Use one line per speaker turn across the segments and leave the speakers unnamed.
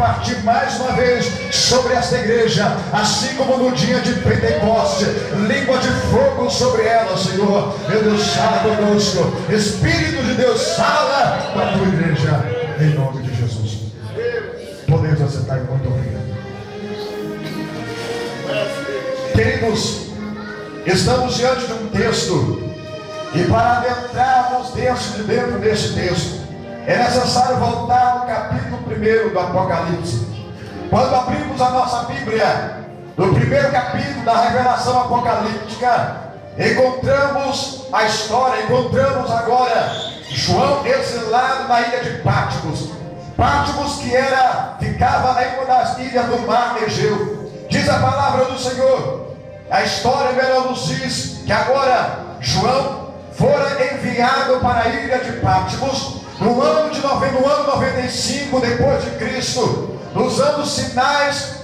repartir mais uma vez sobre esta igreja, assim como no dia de Pentecoste, língua de fogo sobre ela, Senhor. Meu Deus, fala conosco. Espírito de Deus, fala com a tua igreja, em nome de Jesus. Podemos aceitar, muito obrigado. Queridos, estamos diante de um texto, e para adentrarmos dentro deste texto, é necessário voltar no capítulo 1 do Apocalipse. Quando abrimos a nossa Bíblia, no primeiro capítulo da revelação apocalíptica, encontramos a história, encontramos agora João exilado na ilha de Patmos. Patmos que ficava em uma das ilhas do mar Egeu. Diz a palavra do Senhor, a história melhor nos diz que agora João fora enviado para a ilha de Patmos no ano 95 depois de Cristo, nos anos finais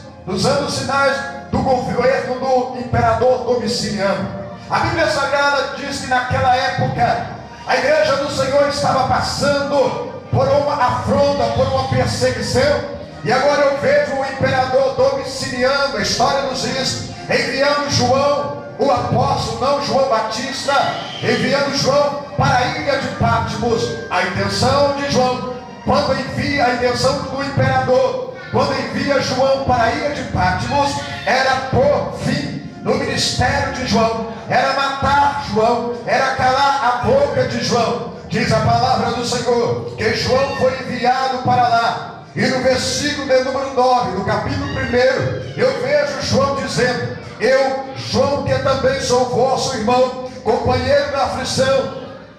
do governo do imperador Domiciano. A Bíblia Sagrada diz que naquela época a igreja do Senhor estava passando por uma afronta, por uma perseguição. E agora eu vejo o imperador Domiciano, a história nos diz, enviando João, o apóstolo, não João Batista, enviando João para a ilha de Patmos. A intenção de João, quando envia, a intenção do imperador, quando envia João para a ilha de Patmos, era por fim no ministério de João, era matar João, era calar a boca de João. Diz a palavra do Senhor que João foi enviado para lá. E no versículo de número 9, no capítulo 1, eu vejo João dizendo: eu, João, que também sou vosso irmão, companheiro da aflição,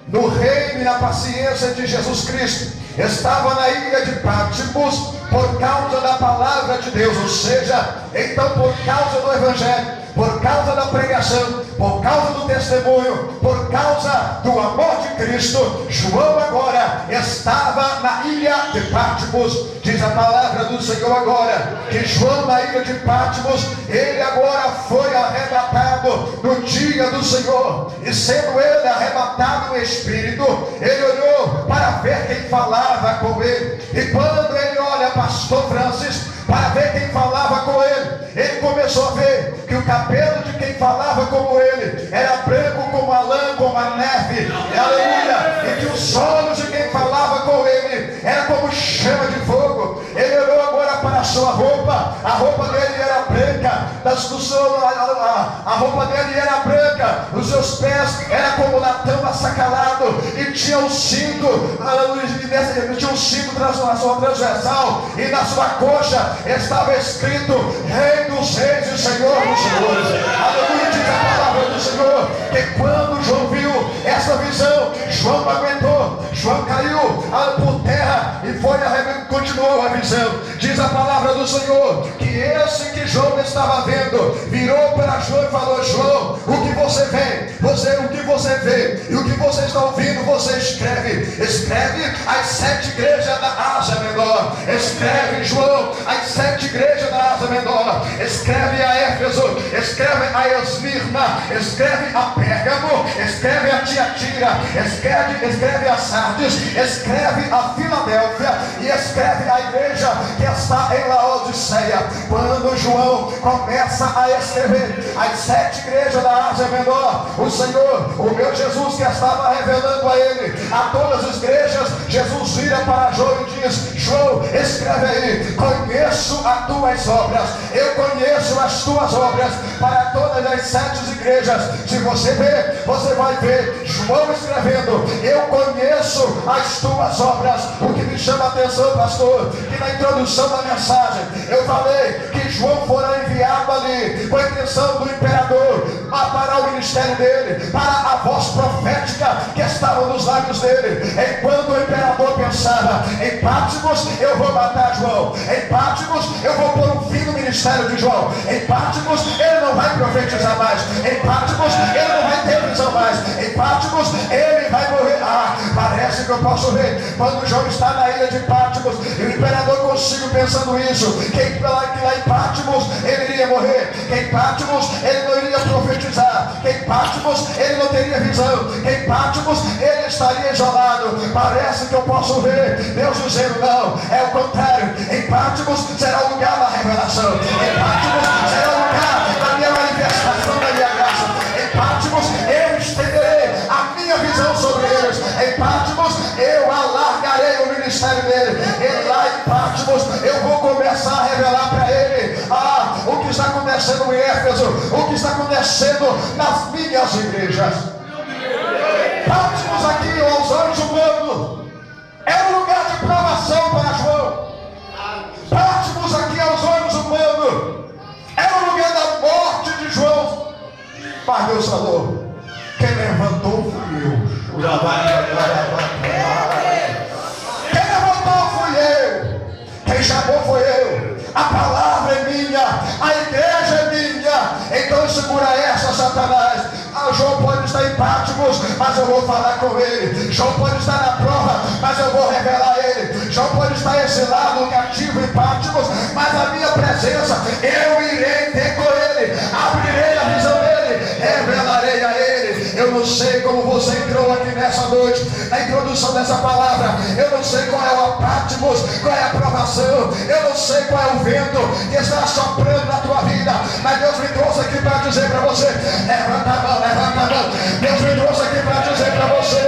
no reino e na paciência de Jesus Cristo, estava na ilha de Patmos por causa da palavra de Deus. Ou seja, então por causa do Evangelho, por causa da pregação, por causa do testemunho, por causa do amor de Cristo, João agora estava na ilha de Patmos. Diz a palavra do Senhor agora que João na ilha de Patmos, ele agora foi arrebatado no dia do Senhor. E sendo ele arrebatado no Espírito, ele olhou para ver quem falava com ele. E quando ele olha, pastor Francis, para ver quem falava com ele, ele começou a ver que o cabelo de quem falava como ele era branco como a lã, como a neve, aleluia, e que os olhos de quem falava com ele era como chama de fogo. Ele olhou agora para a sua roupa, a roupa dele era branca, a roupa dele era branca, os seus pés era como latão assacalado, e tinha um cinto, tinha um cinto na sua transversal, e na sua coxa estava escrito: Rei dos Reis e Senhor dos Senhores. Aleluia, diz a palavra do Senhor que quando João viu essa visão, João não aguentou, João caiu por terra e continuou a visão. Diz a palavra do Senhor que esse que João estava vendo virou para João e falou: João, o que você vê? O que você vê e o que você está ouvindo, você escreve as 7 igrejas da Ásia Menor. Escreve, João, as 7 igrejas da Ásia Menor. Escreve a Éfeso, escreve a Esmirna, escreve a Pérgamo, escreve a Tiatira, escreve a Sardes, escreve a Filadélfia e escreve a igreja que está em Laodiceia. Quando João começa a escrever as 7 igrejas da Ásia Menor, o Senhor, o meu Jesus, que estava revelando a ele, a todas as igrejas, Jesus vira para João e diz: João, escreve aí, conheço as tuas obras, eu conheço as tuas obras para todas as 7 igrejas. Se você ver, você vai ver João escrevendo: eu conheço as tuas obras. O que me chama a atenção, pastor, que na introdução da mensagem eu falei que João fora enviado ali com a intenção do imperador para o ministério dele, para a voz profética que estava nos lábios dele. Enquanto o imperador pensava: em Patmos eu vou matar João, em Patmos eu vou pôr um fim no ministério de João, em Patmos ele não vai profetizar mais, em Patmos ele não vai ter visão mais, em Patmos ele vai morrer. Parece que eu posso ver quando João está na ilha de Patmos e o imperador consigo pensando isso, que lá em Patmos ele iria morrer, que em Patmos ele não iria profetizar, que em Patmos ele não teria visão, que em Patmos ele estaria isolado. Parece que eu posso ver Deus dizendo: não, é o contrário, em Patmos será o lugar da revelação. Em Patmos será o lugar da minha manifestação da minha graça. Em Patmos eu estenderei a minha visão sobre eles. Em Patmos eu alargarei o ministério dele. E lá em Patmos eu vou começar a revelar para ele o que está acontecendo em Éfeso, o que está acontecendo nas minhas igrejas. Patmos aqui aos olhos humanos é um lugar de provação para João. Patmos aqui aos olhos humanos é o lugar da morte de João. Mas Deus falou: quem levantou fui eu. Quem levantou fui eu. Quem chamou foi eu. A palavra é minha, a igreja é minha. Então segura essa, Satanás. João pode estar em Patmos, mas eu vou falar com ele. João pode estar na prova, mas eu vou revelar ele. João pode estar exilado, cativo em Patmos, mas a minha presença eu irei ter com ele. Abrirei a visão dele, revelarei a ele. Eu não sei como você entrou aqui nessa noite, na introdução dessa palavra. Eu não sei qual é o Patmos, qual é a provação. Eu não sei qual é o vento que está soprando na tua vida, mas Deus me trouxe aqui para dizer para você: levanta a mão, levanta a mão. Deus me trouxe aqui para dizer para você: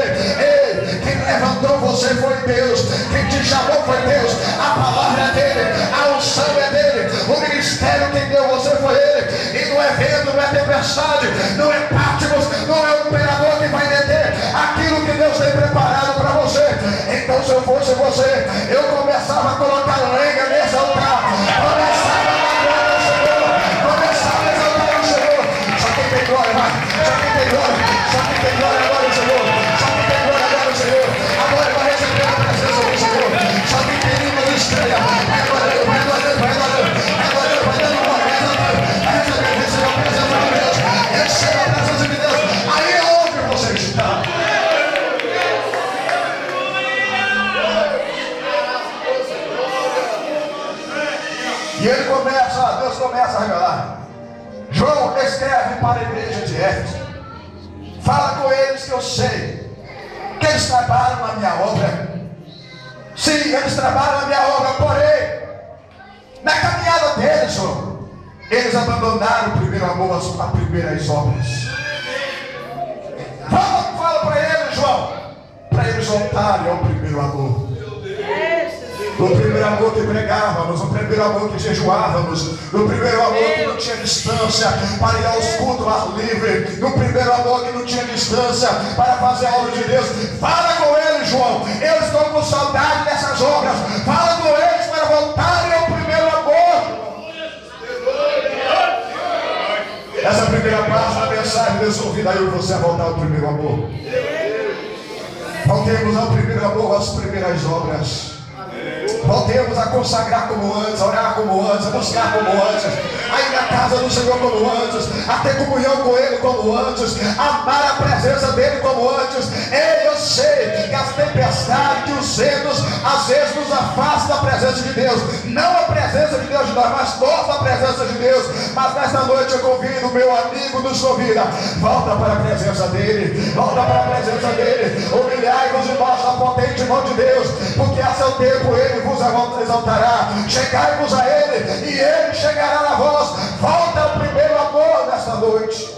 ei, quem levantou você foi Deus, quem te chamou foi Deus, a palavra é dele, a unção é dele, o ministério quem deu você foi ele. E não é vento, não é tempestade, não é Patmos, não é o imperador que vai deter aquilo que Deus tem preparado para você. Então, se eu fosse você, eu começava a colocar lenha nesse altar, começava a dar glória ao Senhor, começava a exaltar o Senhor. Só quem tem glória, vai. Só quem tem glória, só quem tem glória agora o Senhor. Só quem tem glória agora o Senhor. Agora vai receber a presença do Senhor. Só quem tem língua de estreia, vai adorando, vai adorando, vai adorando, vai adorando, vai dando glória, vai adorando, vai recebendo, receba a presença de Deus, receba a presença de Deus. Aí é onde você está. E ele começa, Deus começa a revelar. João escreve para a igreja de Éfeso. Fala com eles que eu sei que eles trabalham na minha obra. Sim, eles trabalham na minha obra, porém, na caminhada deles, João, eles abandonaram o primeiro amor, as primeiras obras. Fala para eles, João, para eles voltarem ao primeiro amor. No primeiro amor que pregávamos, no primeiro amor que jejuávamos, no primeiro amor que não tinha distância para ir aos cultos ao ar livre, no primeiro amor que não tinha distância para fazer a obra de Deus. Fala com eles, João, eles estão com saudade dessas obras. Fala com eles para voltarem ao primeiro amor. Essa é a primeira parte da mensagem. Deus convida eu e você a voltar ao primeiro amor. Voltemos ao primeiro amor, às primeiras obras. Voltemos a consagrar como antes, a orar como antes, a buscar como antes, a ir na casa do Senhor como antes, a ter comunhão com Ele como antes, a amar a presença dEle como antes. Ei, eu sei que as tempestades, que os ventos às vezes nos afastam da presença de Deus, não a presença de Deus de nós, mas nós a presença de Deus. Mas nesta noite eu convido, meu amigo, nos convida, volta para a presença dEle, volta para a presença dEle, humilhai-vos debaixo da potente mão de Deus, porque a seu tempo Ele vos exaltará. Chegai-vos a Ele e Ele chegará na voz. Volta ao primeiro amor nesta noite.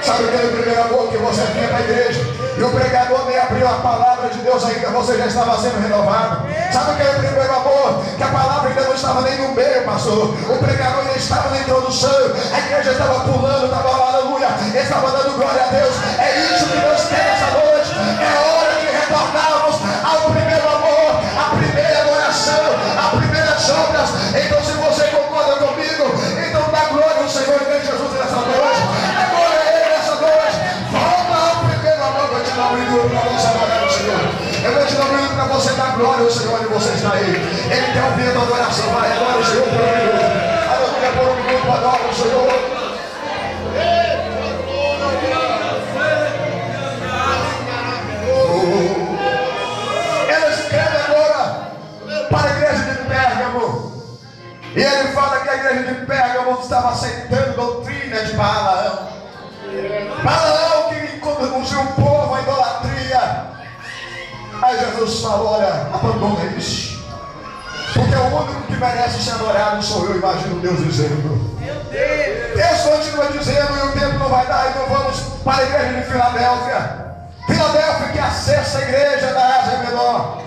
Sabe aquele primeiro amor que você vinha para a igreja e o pregador nem abriu a palavra de Deus ainda, você já estava sendo renovado? Sabe aquele primeiro amor que a palavra ainda não estava nem no meio, pastor? O pregador ainda estava na introdução, a igreja estava pulando, estava aleluia, estava dando glória a Deus. É isso que Deus quer nessa noite. É hora de retornarmos ao primeiro amor, a primeira adoração, as primeiras obras. Então, se você concorda comigo, então dá glória ao Senhor e Jesus nessa noite. Dá glória a Ele nessa noite. Volta ao primeiro amor. Eu te dou um minuto para você adorar o Senhor. Eu vou te dar um minuto para você dar glória ao Senhor e você está aí. Ele quer ouvir a tua adoração. Vai, adora o Senhor por um minuto. Aleluia, por um minuto, adora o Senhor. Ele escreve agora para a igreja de Pérgamo. E ele fala que a igreja de Pérgamo estava aceitando doutrina de Balaão. Balaão que conduziu o povo à idolatria. Aí Jesus falou: olha, abandona isso, porque o único que merece ser adorado sou eu. Imagino Deus dizendo. Deus continua dizendo, e o tempo não vai dar. Então vamos para a igreja de Filadélfia. Filadélfia, que é a sexta igreja da Ásia Menor.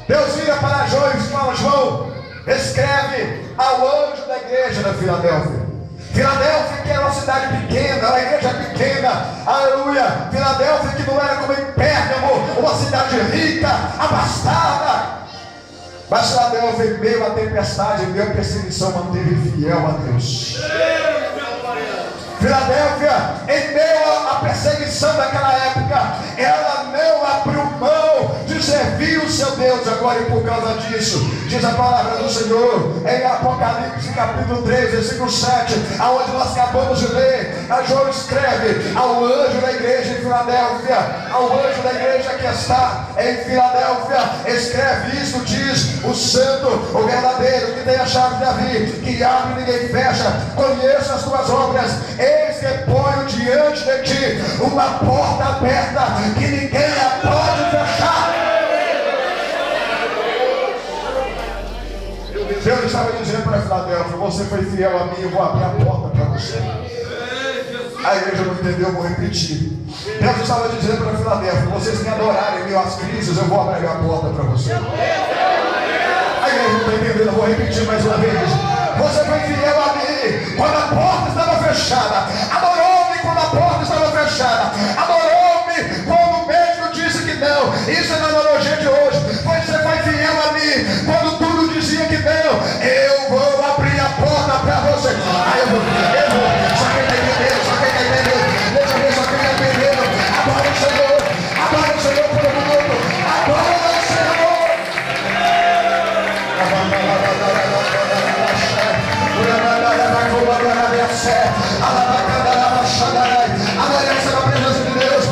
Deus vira para João e fala: João, escreve ao anjo da igreja da Filadélfia. Filadélfia, que era uma cidade pequena, uma igreja pequena, aleluia. Filadélfia, que não era como em Pérgamo, uma cidade rica, abastada. Mas Filadélfia, em meio à tempestade, em meio à perseguição, manteve fiel a Deus. Filadélfia, em meio à perseguição daquela época, ela não abriu mão de servir o seu Deus. Agora, e por causa disso, diz a palavra do Senhor em Apocalipse capítulo 3, versículo 7, aonde nós acabamos de ler. A João escreve ao anjo da igreja em Filadélfia, ao anjo da igreja que está em Filadélfia, escreve isso, diz o santo, o verdadeiro, que tem a chave de Davi, que abre e ninguém fecha. Conheço as tuas obras, eis que ponho diante de ti uma porta aberta que ninguém a pode fechar. Deus estava dizendo para Filadélfia: você foi fiel a mim, eu vou abrir a porta para você. A igreja não entendeu, eu vou repetir. Deus estava dizendo para Filadélfia: vocês me adorarem em meio às crises, eu vou abrir a porta para você. A igreja não está entendendo, eu vou repetir mais uma vez. Você foi fiel a mim quando a porta estava fechada. Adorou-me quando a porta estava fechada. Adorou-me quando o médico disse que não. Isso é na analogia de hoje. Você foi fiel a mim quando tudo dizia que não. Eu vou abrir a porta para você. Eu vou. Só quem está entendendo, só quem está entendendo. Deixa eu ver, só quem está entendendo. Adora o Senhor. Adora o Senhor por um minuto. Adora o Senhor. Adoração na presença de Deus.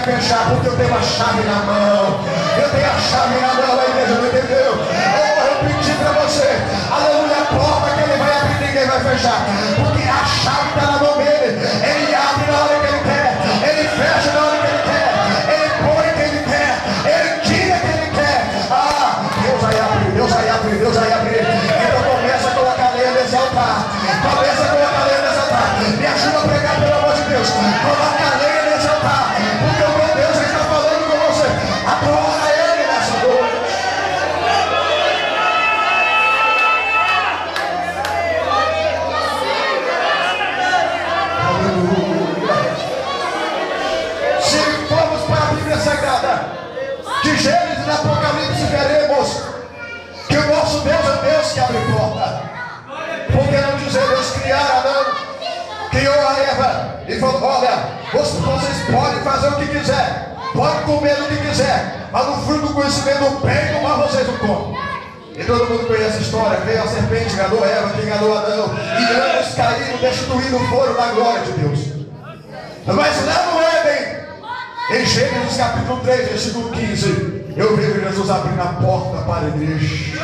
Fechar, porque eu tenho a chave na mão. Eu tenho a chave na mão, a igreja não entendeu? Eu vou repetir para você: aleluia, a porta que ele vai abrir, ninguém vai fechar, porque a chave está na mão dele. Ele abre na hora que ele quer, ele fecha na hora que ele quer, ele põe o que ele quer, ele tira o que ele quer. Deus vai abrir, Deus vai abrir, Deus vai abrir. Então começa a colocar lenha nesse altar, começa a colocar lenha nesse altar. Me ajuda a pregar, pelo amor de Deus. Coloca a lenha nesse altar, porque o meu Deus está falando com você. Adora ele nessa noite. Aleluia. Se formos para a Bíblia Sagrada, de Gênesis e Apocalipse, veremos que o nosso Deus é Deus que abre porta. Por que não dizer Deus criar Adão? Criou a Eva e falou: olha, vocês podem fazer o que quiser, podem comer o que quiser, mas no fruto do conhecimento do bem e do mal vocês não comem. E todo mundo conhece a história. Veio a serpente, enganou Eva, que enganou Adão, e ambos caíram, destituídos foram da glória de Deus. Mas lá no Éden, em Gênesis capítulo 3, versículo 15, eu vejo Jesus abrindo a porta para a igreja.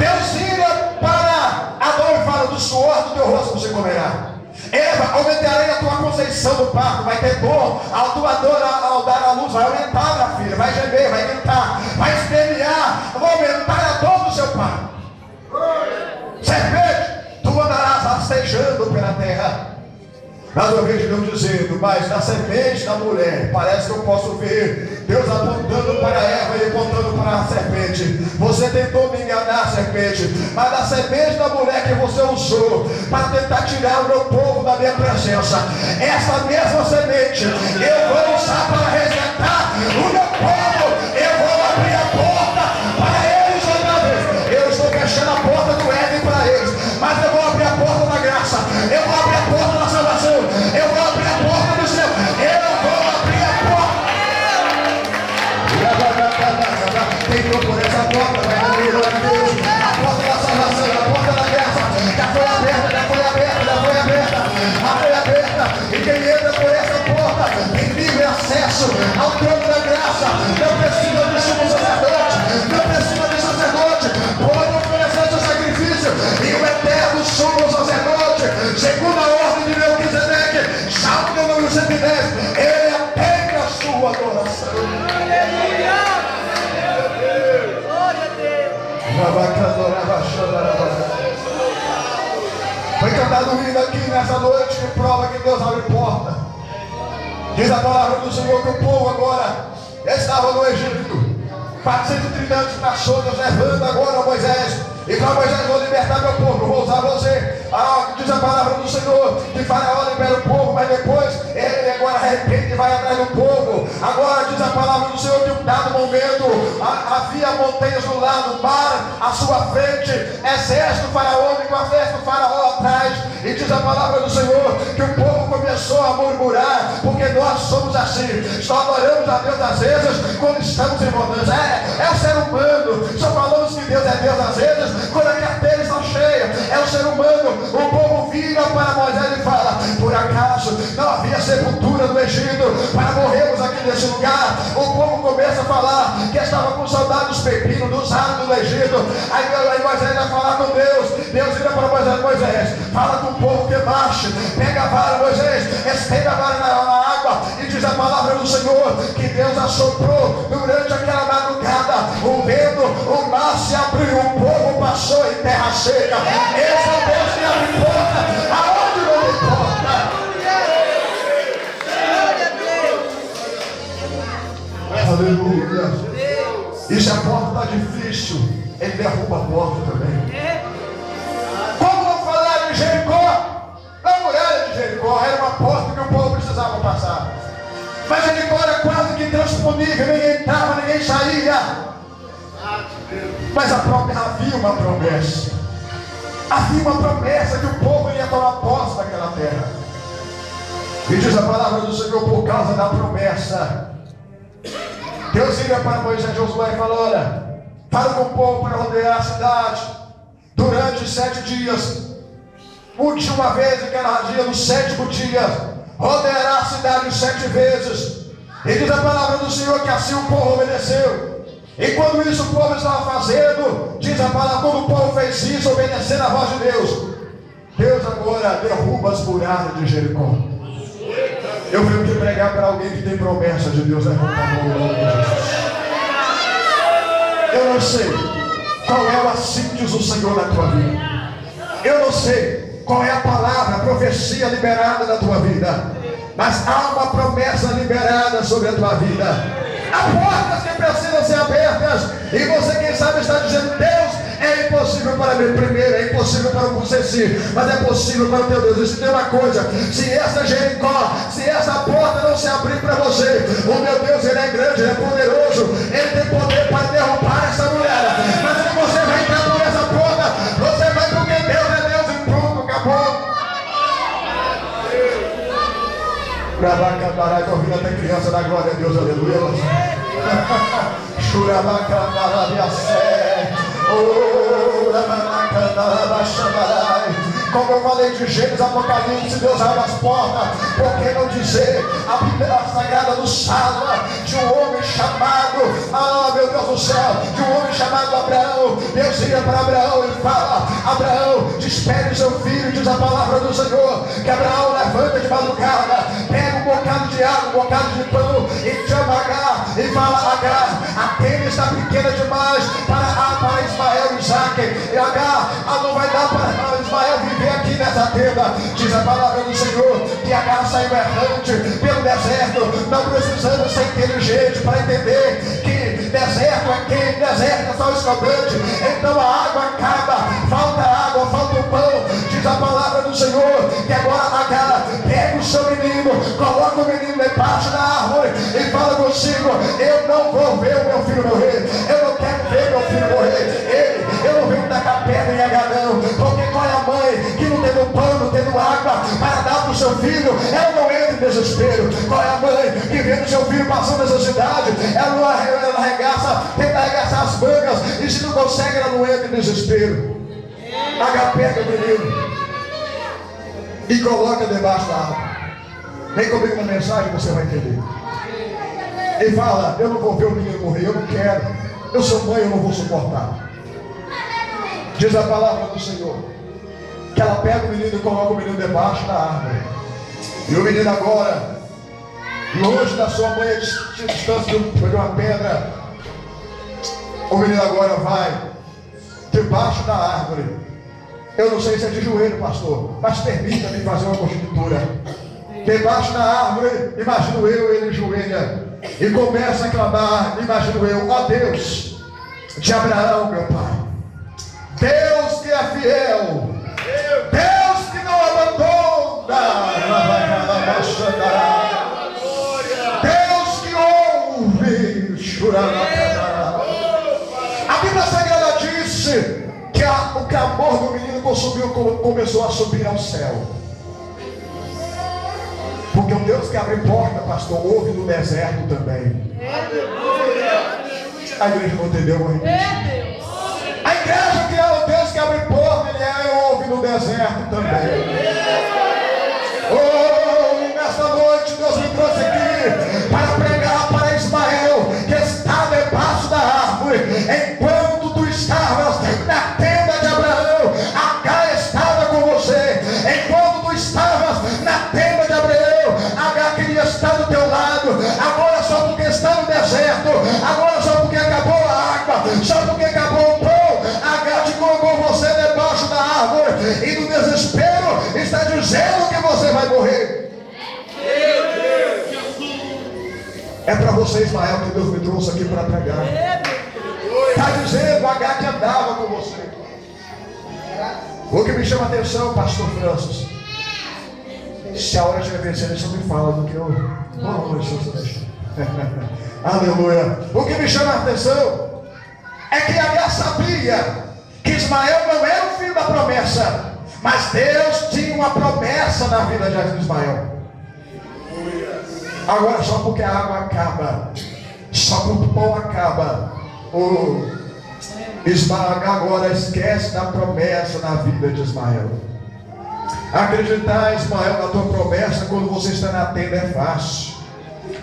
Deus vira para Adão e fala: do suor do teu rosto você comerá. Eva, aumentarei a tua conceição do parto. Vai ter dor, a tua dor ao dar a luz vai aumentar, minha filha. Vai gemer, vai gritar, vai espernear. Vou aumentar a dor do seu parto. Serpente, tu andarás rastejando pela terra. Mas eu vejo Deus dizendo: mas na semente da mulher, parece que eu posso ver Deus apontando para Eva e apontando para a serpente. Você tentou me enganar, serpente, mas na semente da mulher que você usou para tentar tirar o meu povo da minha presença, essa mesma semente eu vou usar para resgatar o meu povo. Eu vou abrir a porta para eles outra vez. Eu estou fechando a porta do Éden para eles, mas eu vou abrir a porta da graça, eu vou abrir a porta da salvação, eu vou abrir a porta do céu, eu vou abrir a porta. Quem entrou por essa porta vai abrir, glória a Deus. A porta da salvação, a porta da graça já foi aberta, já foi aberta, já foi aberta, já foi aberta. E quem entra por essa porta tem livre acesso ao trono da graça. Não precisa de sumo sacerdote, não precisa de sacerdote, pode oferecer seu sacrifício. E o eterno sumo sacerdote, segundo a ordem de Melquisedeque, Salmo de número 110, ele atende a sua adoração. Foi cantado um hino aqui nessa noite que prova que Deus abre porta. Diz a palavra do Senhor que o povo agora estava no Egito. 430 anos passou, Deus levando agora a Moisés. E para Moisés: vou libertar meu povo, vou usar você. Diz a palavra do Senhor que Faraó libera o povo, mas depois ele agora arrepende e vai atrás do povo. Agora diz a palavra do Senhor que um dado momento havia montanhas do lado, mar à sua frente, exército faraônico, com o exército faraó atrás. E diz a palavra do Senhor que o povo começou a murmurar, porque nós somos assim, só adoramos a Deus às vezes quando estamos em montanhas. É o ser humano, só falamos que Deus é Deus às vezes quando a carteira está cheia. É o ser humano. O povo vira para Moisés e fala: por acaso não havia sepultura no Egito para morrermos aqui nesse lugar? O povo começa a falar que estava com saudade dos pepinos, dos aros do Egito. Aí Moisés vai falar com Deus. Deus vira para Moisés: Moisés, fala com o povo que marche, pega a vara, Moisés, estende a vara na água. E diz a palavra do Senhor que Deus assoprou durante aquela madrugada o vento, o mar se abriu, o povo passou em terra seca. Esse é o Deus que abre porta aonde não importa. Aleluia. E se a porta está difícil, ele derruba a porta também. Como não falar de Jericó? A muralha de Jericó era uma porta que o povo precisava passar, mas Jericó era quase que intransponível, ninguém entrava, ninguém saía. Mas havia uma promessa. Havia uma promessa que o povo ia tomar posse daquela terra. E diz a palavra do Senhor: por causa da promessa, Deus vira para Moisés e Josué e fala: olha, fala com o povo para rodear a cidade durante 7 dias. Uma vez em cada dia, no 7º dia, rodeará a cidade 7 vezes. E diz a palavra do Senhor que assim o povo obedeceu. E quando isso o povo estava fazendo, diz a palavra, quando o povo fez isso, obedecendo a voz de Deus, Deus agora derruba as muralhas de Jericó. Eu venho te pregar para alguém que tem promessa de Deus. Levanta a mão em nome de Jesus. Eu não sei qual é o assim diz o Senhor na tua vida. Eu não sei qual é a palavra, a profecia liberada na tua vida, mas há uma promessa liberada sobre a tua vida. Há portas que precisam ser abertas. E você, quem sabe, está dizendo: Deus, é impossível para mim. Primeiro, é impossível para você sim, mas é possível para o teu Deus. E se tem uma coisa: se essa Jericó, se essa porta não se abrir para você, o meu Deus, ele é grande, ele é poderoso, ele tem poder para derrubar essa mulher. Mas se você vai entrar por essa porta, você vai, porque Deus é Deus e pronto, acabou. Estou ouvindo até criança da glória a Deus, aleluia. Como eu falei de Gênesis, Apocalipse, Deus abre as portas. Por que não dizer a Bíblia Sagrada nos fala de um homem chamado, meu Deus do céu, de um homem chamado Abraão. Deus vira para Abraão e fala: Abraão, despede seu filho. Diz a palavra do Senhor que Abraão levanta de madrugada, pega um bocado de água, um bocado de pão e chama Agar e fala: Agar, a tenda está pequena demais para Ismael e Isaac. E Agar, não vai dar para Ismael viver aqui nessa tenda. Diz a palavra do Senhor que Agar saiu errante pelo deserto, não precisando ser inteligente para entender que deserto é quente, deserto é só escaldante. Então a água acaba, falta água, falta o pão. Diz a palavra do Senhor que agora Agar pega o seu menino, coloca o menino debaixo da árvore e fala consigo: eu não vou ver o meu filho morrer, eu não quero ver meu filho morrer. Eu não venho tacar pedra em Agar não, porque qual é a mãe que não tendo pão, não tendo água para dar para o seu filho, ela não entra em desespero. Qual é a mãe que vendo seu filho passando necessidade, ela não arregaça, tenta arregaçar as mangas, e se não consegue, ela não entra em desespero. Agar pega o menino e coloca debaixo da árvore. Vem comigo na mensagem, você vai entender. E fala: eu não vou ver o menino morrer, eu não quero, eu sou mãe, eu não vou suportar. Diz a palavra do Senhor que ela pega o menino e coloca o menino debaixo da árvore. E o menino agora, longe da sua mãe, a distância de uma pedra, o menino agora vai debaixo da árvore. Eu não sei se é de joelho, pastor, mas permita-me fazer uma conjectura. Debaixo da árvore, imagino eu, ele joelha e começa a clamar, imagino eu: ó Deus de Abraão, meu pai, Deus que é fiel, Deus que não abandona, Deus que ouve, a Bíblia Sagrada disse que o clamor do menino começou a subir ao céu. Porque o Deus que abre porta, pastor, ouve no deserto também. A igreja não entendeu, vou repetir. A igreja que é o Deus que abre porta, ele ouve no deserto também. Oh, nesta noite Deus me trouxe aqui para pregar para Ismael, que está debaixo da árvore. Enquanto tu estavas na tenda de Abraão, Agar estava com você. Enquanto tu estavas na tenda de Abraão, Agar queria estar do teu lado. Agora só porque está no deserto, agora só porque acabou a água, só porque acabou o pão, Agar te colocou você debaixo da árvore e no desespero está dizendo que você vai morrer. É para você, Ismael, que Deus me trouxe aqui para pregar. Está dizendo Agar que andava com você. O que me chama a atenção, pastor Francis, se a hora estiver vencendo, isso me fala do que eu... Aleluia. O que me chama a atenção é que Agar sabia que Ismael não era o filho da promessa, mas Deus tinha uma promessa na vida de Ismael. Agora só porque a água acaba, só porque o pão acaba, o Ismael agora esquece da promessa na vida de Ismael. Acreditar, Ismael, na tua promessa quando você está na tenda é fácil.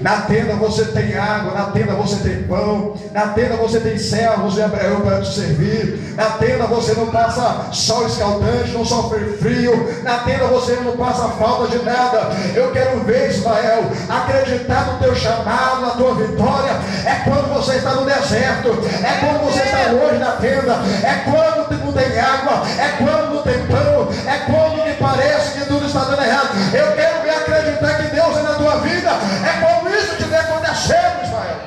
Na tenda você tem água, na tenda você tem pão, na tenda você tem servos de Abraão para te servir, na tenda você não passa sol escaldante, não sofre frio, na tenda você não passa falta de nada. Eu quero ver, Ismael, acreditar no teu chamado, na tua vitória, é quando você está no deserto, é quando você está longe da tenda, é quando não tem água, é quando não tem pão, é quando me parece que tudo está dando errado. Eu quero ver acreditar que Deus é na tua vida, é quando isso estiver acontecendo, Ismael.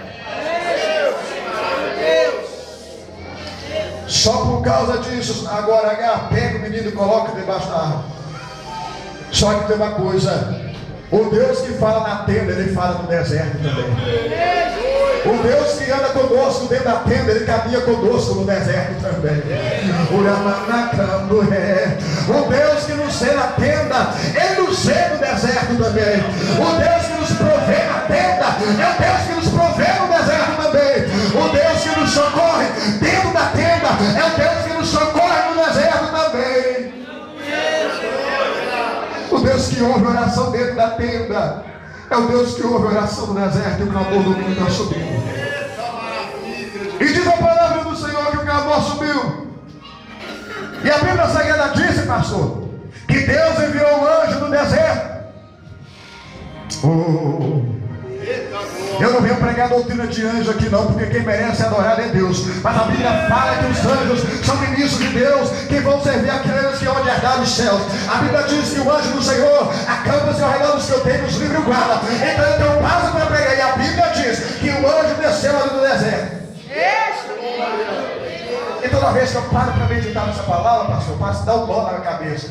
Só por causa disso, agora Agar pega o menino e coloca debaixo da árvore. Só que tem uma coisa: o Deus que fala na tenda, ele fala no deserto também. O Deus que anda conosco dentro da tenda, ele caminha conosco no deserto também. O Deus que nos vê na tenda, ele nos vê no deserto também. O Deus que nos provê na tenda, é o Deus que nos provê no deserto também. O Deus que nos socorre dentro da tenda, é o Deus que nos socorre no deserto também. Deus que ouve a oração dentro da tenda. É o Deus que ouve a oração no deserto e o clamor do mundo está subindo. E diz a palavra do Senhor que o clamor subiu. E a Bíblia Sagrada disse, pastor, que Deus enviou um anjo no deserto. Eu não venho pregar doutrina de anjo aqui não, porque quem merece adorar é Deus. Mas a Bíblia fala que os anjos são ministros de Deus, que vão servir aqueles que vão herdar os céus. A Bíblia diz que o anjo do Senhor acampa-se ao redor dos que eu tenho, os livra e guarda. Então eu tenho passo para pregar. E a Bíblia diz que o anjo desceu ali no deserto. E toda vez que eu paro para meditar nessa palavra, pastor, eu passo a dar um nó na minha cabeça.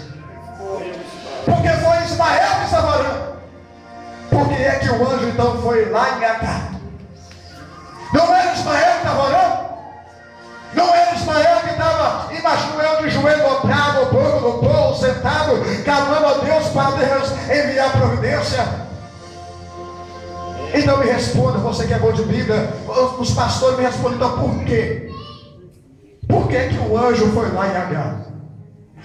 Porque foi Ismael que estava orando. Por que é que o anjo então foi lá em Agar? Não era Ismael que estava orando? Não era Ismael que estava, imagino eu, de joelho dobrado, boca no polo, sentado, clamando a Deus para Deus enviar providência? Então me responda, você que é bom de Bíblia, os pastores me respondem, então por quê? Por que que o anjo foi lá em Agar?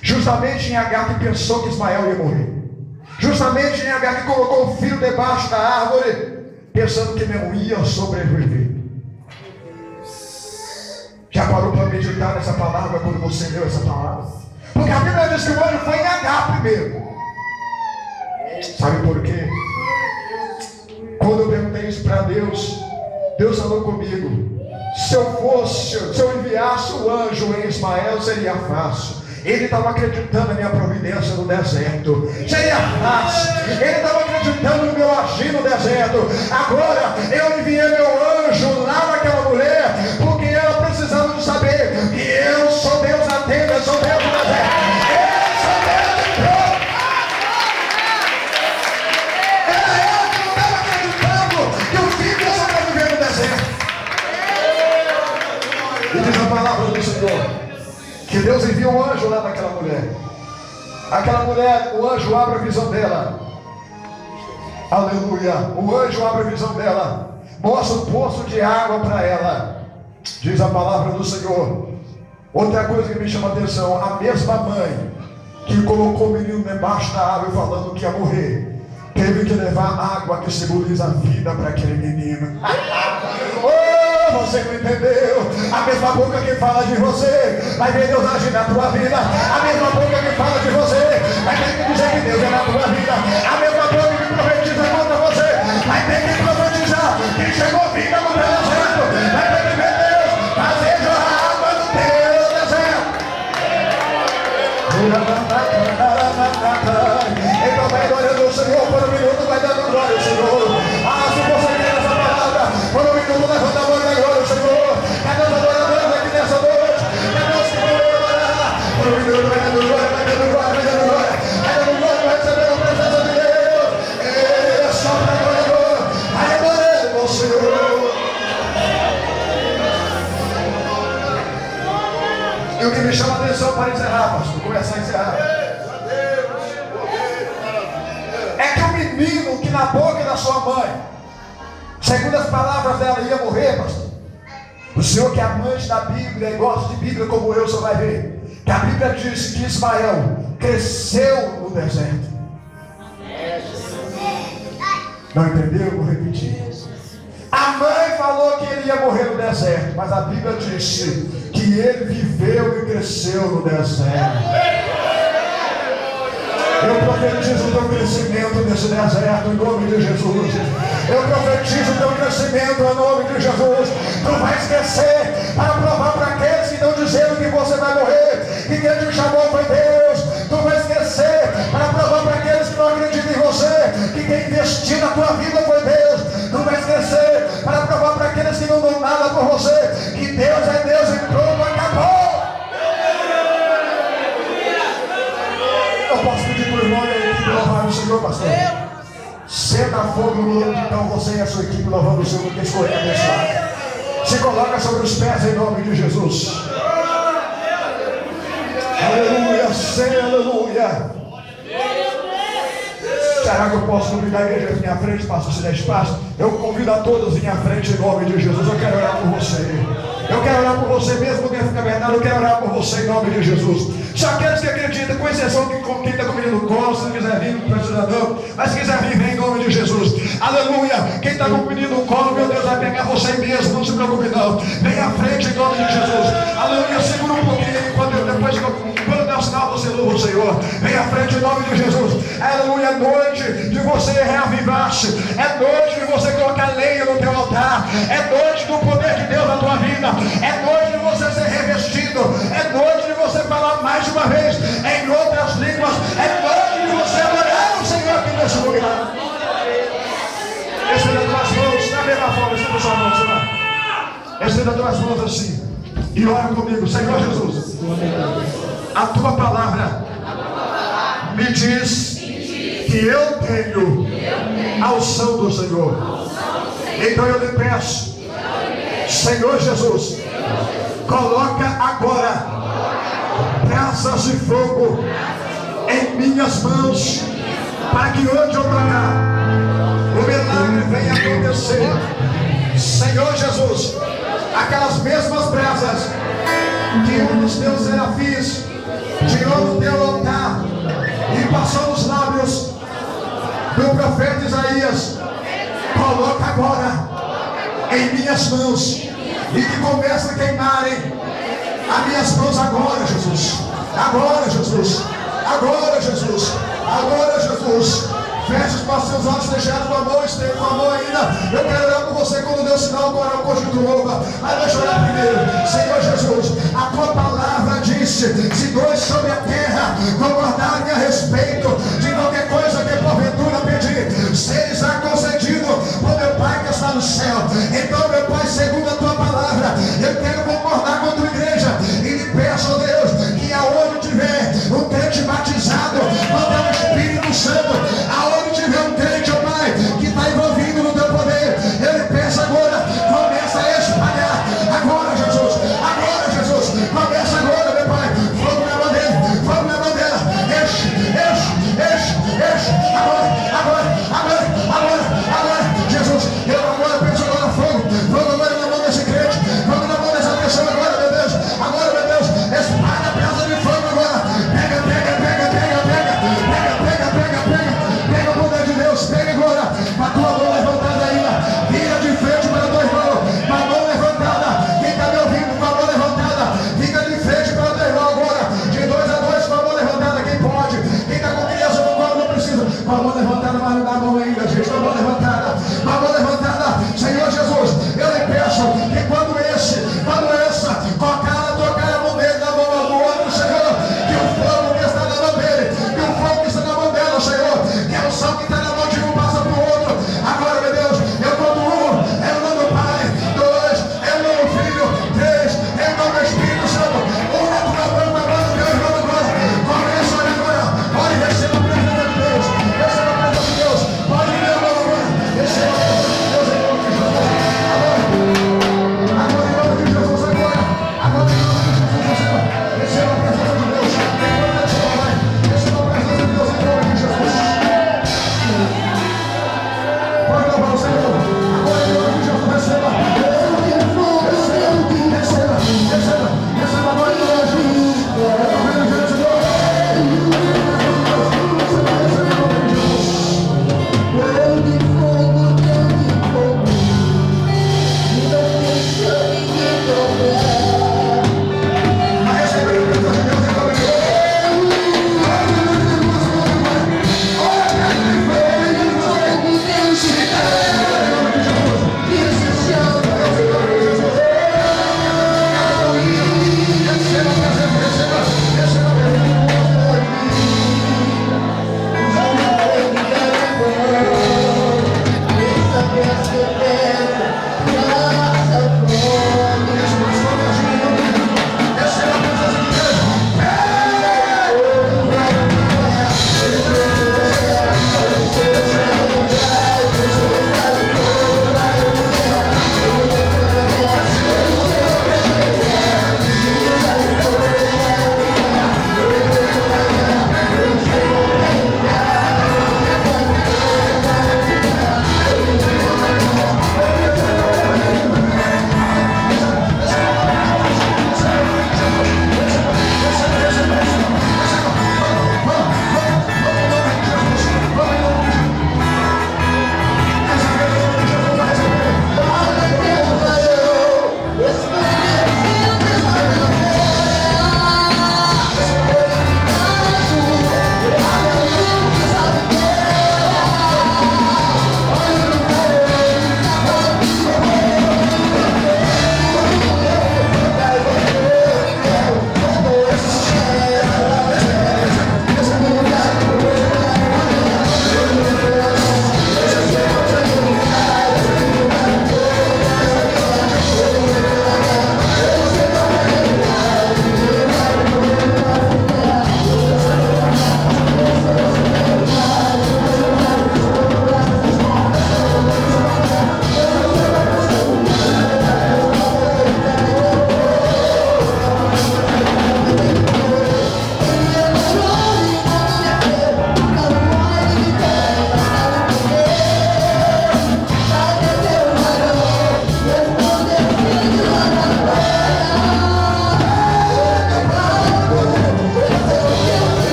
Justamente em Agar que pensou que Ismael ia morrer. Justamente em Agar que colocou o filho debaixo da árvore, pensando que não ia sobreviver. Já parou para meditar nessa palavra quando você leu essa palavra? Porque a Bíblia diz que o anjo foi em Agar primeiro. Sabe por quê? Quando eu perguntei isso para Deus, Deus falou comigo. Se eu enviasse o anjo em Ismael, seria fácil. Ele estava acreditando na minha providência no deserto. Seria fácil. Ele estava acreditando no meu agir no deserto. Agora eu enviei meu anjo lá naquela mulher, porque ela precisava de saber que eu sou Deus na tenda, eu sou Deus no deserto. Eu sou Deus de pronto. Era ela que não estava acreditando que o filho ia sobreviver no deserto. E diz a palavra do Senhor que Deus envia um anjo lá naquela mulher. Aquela mulher, o anjo abre a visão dela. Aleluia. O anjo abre a visão dela, mostra um poço de água para ela. Diz a palavra do Senhor. Outra coisa que me chama a atenção, a mesma mãe que colocou o menino debaixo da árvore falando que ia morrer, teve que levar água que simboliza a vida para aquele menino. Você não entendeu? A mesma boca que fala de você vai ver Deus agir na tua vida. A mesma boca que fala de você vai ter que dizer que Deus é na tua vida. A mesma boca que profetiza contra você vai ter que profetizar que chegou vida no teu deserto. Vai ter que ver Deus fazer jorrar água no teu deserto. Então vai adorando o Senhor por um minuto, vai dando glória ao Senhor. Se você quer essa palavra, por um minuto levanta a mão da glória ao Senhor. Cadê os adoradores aqui nessa noite? Cadê os que vão adorar? Por um minuto vai dando glória, vai dando glória, vai dando glória. Vai dando glória, vai recebendo a presença de Deus. É só para adorador. Vai adorando o Senhor. E o que me chama a atenção para encerrar, pastor, começar a encerrar, é que o menino que na boca da sua mãe, segundo as palavras dela, ia morrer, pastor. O senhor que é amante da Bíblia e gosta de Bíblia como eu, o senhor vai ver que a Bíblia diz que Ismael cresceu no deserto. Não entendeu? Eu vou repetir. A mãe falou que ele ia morrer no deserto, mas a Bíblia disse que ele viveu e cresceu no deserto. Eu profetizo o teu crescimento nesse deserto em nome de Jesus. Eu profetizo o teu crescimento em nome de Jesus. Tu vais crescer para provar para aqueles que estão dizendo que você vai morrer, que quem te chamou foi Deus. Tu vais crescer para provar para aqueles que não acreditam em você, que quem investiu na tua vida foi Deus. Tu vais crescer para provar para aqueles que não dão nada por você, que Deus é Deus e pronto, acabou. Eu posso pedir por irmão e a equipe louvar o Senhor, pastor? Senta fogo no mundo, então você e a sua equipe louvando o Senhor, que escolheu abençoar. Se coloca sobre os pés em nome de Jesus. Aleluia, Senhor, aleluia. Será que eu posso convidar a igreja a vir à frente, pastor, se der espaço? Eu convido a todos a vir à frente em nome de Jesus. Eu quero orar por você. Eu quero orar por você mesmo dentro da verdade. Eu quero orar por você em nome de Jesus. Só aqueles que acreditam, com exceção de quem está com o menino colo, se não quiser vir, não precisa não. Mas se quiser vir, vem em nome de Jesus. Aleluia. Quem está com o menino colo, meu Deus, vai pegar você mesmo. Não se preocupe não. Vem à frente em nome de Jesus. Aleluia. Segura um pouquinho. Quando der o sinal, você louva o Senhor. Vem à frente em nome de Jesus. Aleluia. É noite de você reavivar-se. É noite de você colocar lenha no teu altar. É noite do poder de Deus na tua vida. É noite de você ser revestido. É noite de você falar mais uma vez em outras línguas. É noite de você adorar o Senhor aqui nesse lugar. Estenda as tuas mãos da mesma forma. Estenda as tuas mãos, Senhor. Estenda as tuas mãos assim e ora comigo. Senhor Jesus, a tua palavra me diz que eu tenho a unção do Senhor. Então eu lhe peço, Senhor Jesus, coloca agora brasas de fogo em minhas mãos, para que onde eu tocar, o milagre venha acontecer. Senhor Jesus, aquelas mesmas brasas que um dos teus serafins tirou do teu altar e passou nos lábios do profeta Isaías, coloca agora em minhas mãos e que comece a queimarem as minhas mãos agora, Jesus. Agora, Jesus. Agora, Jesus. Agora, Jesus. Feche os seus olhos fechados com amor, esteja com amor ainda. Eu quero orar por você quando deu sinal, agora o conjunto louva. Mas deixa eu orar primeiro. Senhor Jesus, a tua palavra disse: se dois sobre a terra